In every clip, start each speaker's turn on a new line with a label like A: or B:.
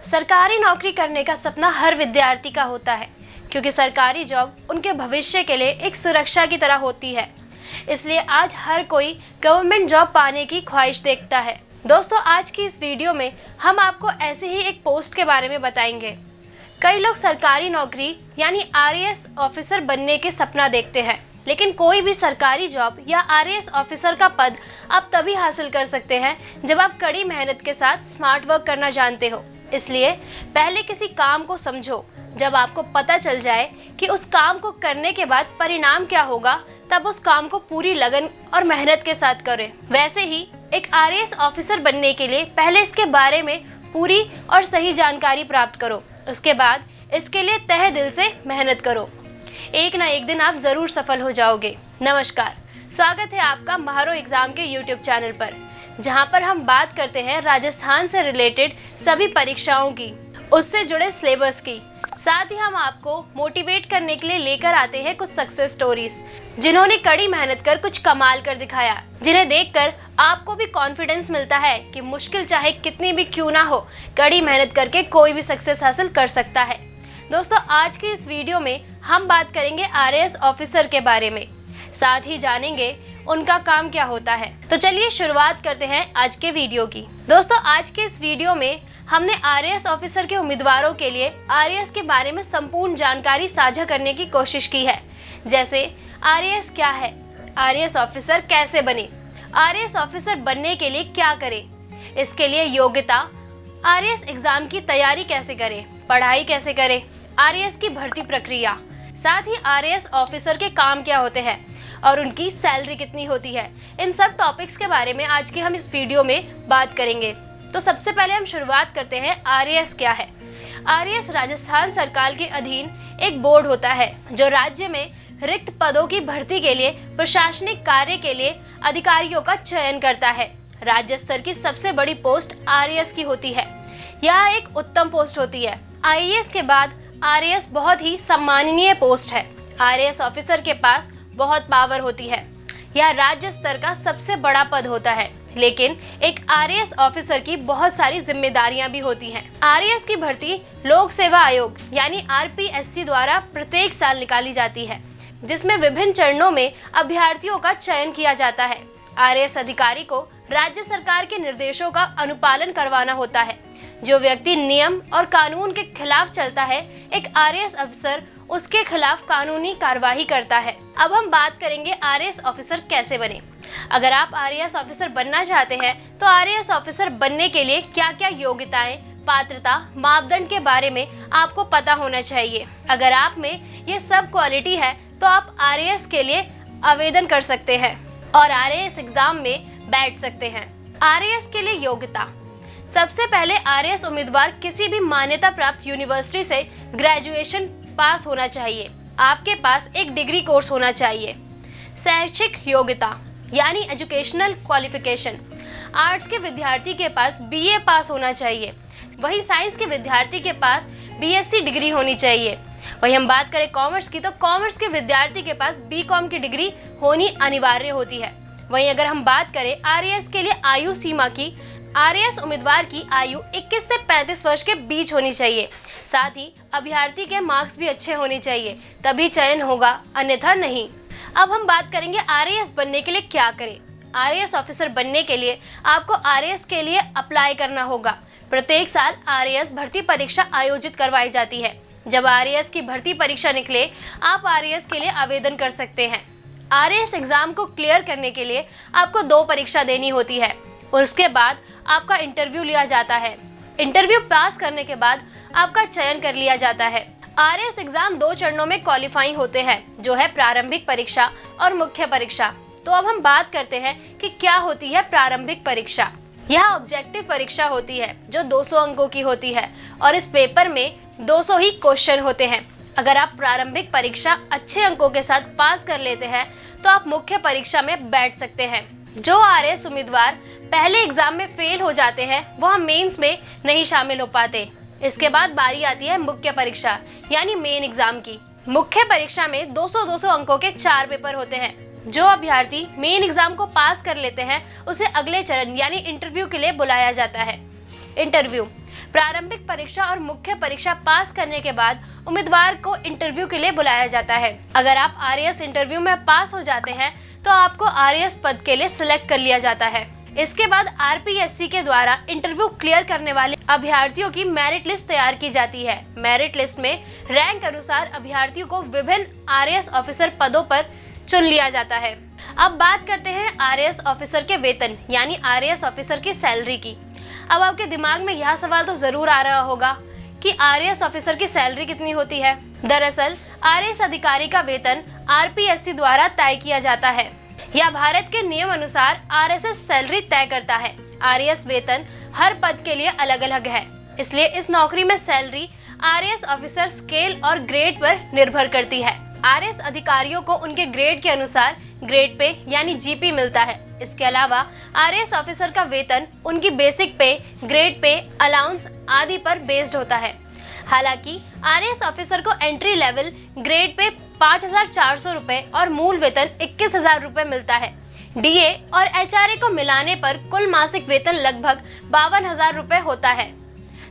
A: सरकारी नौकरी करने का सपना हर विद्यार्थी का होता है, क्योंकि सरकारी जॉब उनके भविष्य के लिए एक सुरक्षा की तरह होती है। इसलिए आज हर कोई गवर्नमेंट जॉब पाने की ख्वाहिश देखता है। दोस्तों, आज की इस वीडियो में हम आपको ऐसे ही एक पोस्ट के बारे में बताएंगे। कई लोग सरकारी नौकरी यानी आरएएस ऑफिसर बनने के सपना देखते हैं, लेकिन कोई भी सरकारी जॉब या आरएएस ऑफिसर का पद आप तभी हासिल कर सकते हैं जब आप कड़ी मेहनत के साथ स्मार्ट वर्क करना जानते हो। इसलिए पहले किसी काम को समझो, जब आपको पता चल जाए कि उस काम को करने के बाद परिणाम क्या होगा, तब उस काम को पूरी लगन और मेहनत के साथ करें। वैसे ही एक आरएएस ऑफिसर बनने के लिए पहले इसके बारे में पूरी और सही जानकारी प्राप्त करो। उसके बाद इसके लिए तहे दिल से मेहनत करो। एक ना एक दिन आप जरूर सफल हो जाओगे। नमस्कार, स्वागत है आपका महारो एग्जाम के यूट्यूब चैनल पर, जहां पर हम बात करते हैं राजस्थान से रिलेटेड सभी परीक्षाओं की, उससे जुड़े सिलेबस की। साथ ही हम आपको मोटिवेट करने के लिए लेकर आते हैं कुछ सक्सेस स्टोरीज, जिन्होंने कड़ी मेहनत कर कुछ कमाल कर दिखाया, जिन्हें देखकर आपको भी कॉन्फिडेंस मिलता है कि मुश्किल चाहे कितनी भी क्यों ना हो, कड़ी मेहनत करके कोई भी सक्सेस हासिल कर सकता है। दोस्तों, आज की इस वीडियो में हम बात करेंगे आरएएस ऑफिसर के बारे में, साथ ही जानेंगे उनका काम क्या होता है। तो चलिए शुरुआत करते हैं आज के वीडियो की। दोस्तों, आज के इस वीडियो में हमने आरएएस ऑफिसर के उम्मीदवारों के लिए आरएएस के बारे में संपूर्ण जानकारी साझा करने की कोशिश की है। जैसे आरएएस क्या है, आरएएस ऑफिसर कैसे बने, आरएएस ऑफिसर बनने के लिए क्या करें, इसके लिए योग्यता, आरएएस एग्जाम की तैयारी कैसे करें, पढ़ाई कैसे करें, आरएएस की भर्ती प्रक्रिया, साथ ही आरएएस ऑफिसर के काम क्या होते हैं और उनकी सैलरी कितनी होती है। इन सब टॉपिक्स के बारे में आज की हम इस वीडियो में बात करेंगे। तो सबसे पहले हम शुरुआत करते हैं, आरएएस क्या है। आरएएस राजस्थान सरकार के अधीन एक बोर्ड होता है जो राज्य में रिक्त पदों की भर्ती के लिए प्रशासनिक कार्य के लिए अधिकारियों का चयन करता है। राज्य स्तर की सबसे बड़ी पोस्ट आरएएस की होती है। यह एक उत्तम पोस्ट होती है। आईएएस के बाद आरएएस बहुत ही सम्माननीय पोस्ट है। आरएएस ऑफिसर के पास बहुत पावर होती है। यह राज्य स्तर का सबसे बड़ा पद होता है, लेकिन एक आरएएस ऑफिसर की बहुत सारी जिम्मेदारियां भी होती हैं। आरएएस की भर्ती लोक सेवा आयोग यानी आरपीएससी द्वारा प्रत्येक साल निकाली जाती है, जिसमें विभिन्न चरणों में अभ्यर्थियों का चयन किया जाता है। आरएएस अधिकारी को राज्य सरकार के निर्देशों का अनुपालन करवाना होता है। जो व्यक्ति नियम और कानून के खिलाफ चलता है, एक आरएएस अफसर उसके खिलाफ कानूनी कार्यवाही करता है। अब हम बात करेंगे आरएएस ऑफिसर कैसे बने। अगर आप आरएएस ऑफिसर बनना चाहते हैं तो आरएएस ऑफिसर बनने के लिए क्या क्या योग्यताएं, पात्रता, मापदंड के बारे में आपको पता होना चाहिए। अगर आप में ये सब क्वालिटी है तो आप आरएएस के लिए आवेदन कर सकते हैं और आरएएस एग्जाम में बैठ सकते हैं। आरएएस के लिए योग्यता, सबसे पहले आरएएस उम्मीदवार किसी भी मान्यता प्राप्त यूनिवर्सिटी से ग्रेजुएशन पास होना चाहिए। आपके पास एक डिग्री कोर्स होना चाहिए। शैक्षिक योग्यता यानी एजुकेशनल क्वालिफिकेशन, आर्ट्स के विद्यार्थी के पास बीए पास होना चाहिए। वही साइंस के विद्यार्थी के पास बीएससी डिग्री होनी चाहिए। वही हम बात करें कॉमर्स की, तो कॉमर्स के विद्यार्थी के पास बीकॉम की डिग्री होनी अनिवार्य होती है। वहीं अगर हम बात करें आरएएस के लिए आयु सीमा की, आरएएस उम्मीदवार की आयु 21 से 35 वर्ष के बीच होनी चाहिए। साथ ही अभ्यर्थी के मार्क्स भी अच्छे होने चाहिए, तभी चयन होगा, अन्यथा नहीं। अब हम बात करेंगे आरएएस बनने के लिए क्या करें। आरएएस ऑफिसर बनने के लिए आपको आरएएस के लिए अप्लाई करना होगा। प्रत्येक साल आरएएस भर्ती परीक्षा आयोजित करवाई जाती है। जब आरएएस की भर्ती परीक्षा निकले, आप आरएएस के लिए आवेदन कर सकते हैं। आरएएस एग्जाम को क्लियर करने के लिए आपको 2 परीक्षा देनी होती है। उसके बाद आपका इंटरव्यू लिया जाता है। इंटरव्यू पास करने के बाद आपका चयन कर लिया जाता है। आरएएस एग्जाम 2 चरणों में क्वालिफाइंग होते हैं, जो है प्रारंभिक परीक्षा और मुख्य परीक्षा। तो अब हम बात करते हैं कि क्या होती है प्रारंभिक परीक्षा। यह ऑब्जेक्टिव परीक्षा होती है जो 200 अंकों की होती है और इस पेपर में 200 ही क्वेश्चन होते हैं। अगर आप प्रारंभिक परीक्षा अच्छे अंकों के साथ पास कर लेते हैं तो आप मुख्य परीक्षा में बैठ सकते हैं। जो आरएएस उम्मीदवार पहले एग्जाम में फेल हो जाते हैं, वह मेंस में नहीं शामिल हो पाते। इसके बाद बारी आती है मुख्य परीक्षा यानी मेन एग्जाम की। मुख्य परीक्षा में 200-200 अंकों के 4 पेपर होते हैं। जो अभ्यर्थी मेन एग्जाम को पास कर लेते हैं, उसे अगले चरण यानी इंटरव्यू के लिए बुलाया जाता है। इंटरव्यू प्रारंभिक परीक्षा और मुख्य परीक्षा पास करने के बाद उम्मीदवार को इंटरव्यू के लिए बुलाया जाता है। अगर आप आरएएस इंटरव्यू में पास हो जाते हैं तो आपको आरएएस पद के लिए सिलेक्ट कर लिया जाता है। इसके बाद आरपीएससी के द्वारा इंटरव्यू क्लियर करने वाले अभ्यर्थियों की मेरिट लिस्ट तैयार की जाती है। मेरिट लिस्ट में रैंक अनुसार अभ्यर्थियों को विभिन्न आरएएस ऑफिसर पदों पर चुन लिया जाता है। अब बात करते हैं आरएएस ऑफिसर के वेतन यानी आरएएस ऑफिसर की सैलरी की। अब आपके दिमाग में यह सवाल तो जरूर आ रहा होगा कि आरएएस ऑफिसर की सैलरी कितनी होती है। दरअसल आरएएस अधिकारी का वेतन आरपीएससी द्वारा तय किया जाता है। यह भारत के नियम अनुसार आरएएस सैलरी तय करता है। आरएएस वेतन हर पद के लिए अलग अलग है, इसलिए इस नौकरी में सैलरी आरएएस ऑफिसर स्केल और ग्रेड पर निर्भर करती है। आरएएस अधिकारियों को उनके ग्रेड के अनुसार ग्रेड पे यानी जीपी मिलता है। इसके अलावा आरएएस ऑफिसर का वेतन उनकी बेसिक पे, ग्रेड पे, अलाउंस आदि पर बेस्ड होता है। हालांकि आरएएस ऑफिसर को एंट्री लेवल ग्रेड पे 5,400 रुपए और मूल वेतन 21,000 रुपए मिलता है। डीए और एचआरए को मिलाने पर कुल मासिक वेतन लगभग 52,000 रुपए होता है।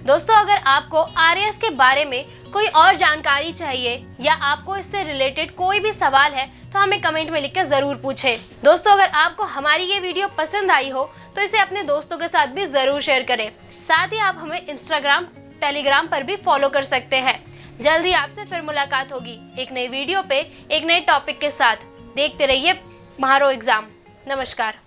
A: दोस्तों, अगर आपको आरएएस के बारे में कोई और जानकारी चाहिए या आपको इससे रिलेटेड कोई भी सवाल है तो हमें कमेंट में लिखकर जरूर पूछें। दोस्तों, अगर आपको हमारी ये वीडियो पसंद आई हो तो इसे अपने दोस्तों के साथ भी जरूर शेयर करें। साथ ही आप हमें इंस्टाग्राम, टेलीग्राम पर भी फॉलो कर सकते हैं। जल्द ही आपसे फिर मुलाकात होगी एक नई वीडियो पे एक नए टॉपिक के साथ। देखते रहिए म्हारो एग्जाम। नमस्कार।